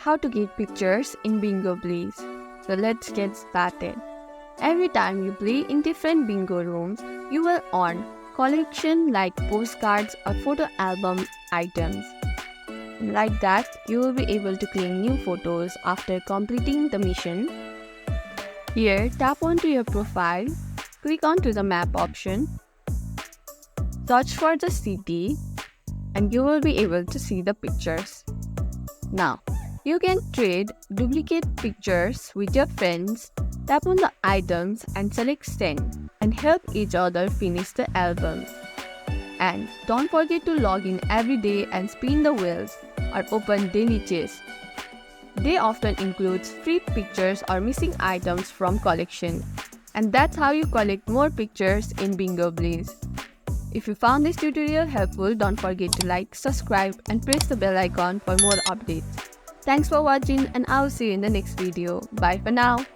how to get pictures in Bingo Blitz. So let's get started. Every time you play in different bingo rooms, you will earn collection like postcards or photo album items. Like that, you will be able to claim new photos after completing the mission. Here, tap onto your profile, click onto the map option, search for the city, and you will be able to see the pictures. Now, you can trade duplicate pictures with your friends, tap on the items and select send, and help each other finish the album. And don't forget to log in every day and spin the wheels or open daily chests. They often include free pictures or missing items from collection. And that's how you collect more pictures in Bingo Blitz. If you found this tutorial helpful, don't forget to like, subscribe, and press the bell icon for more updates. Thanks for watching, and I'll see you in the next video. Bye for now.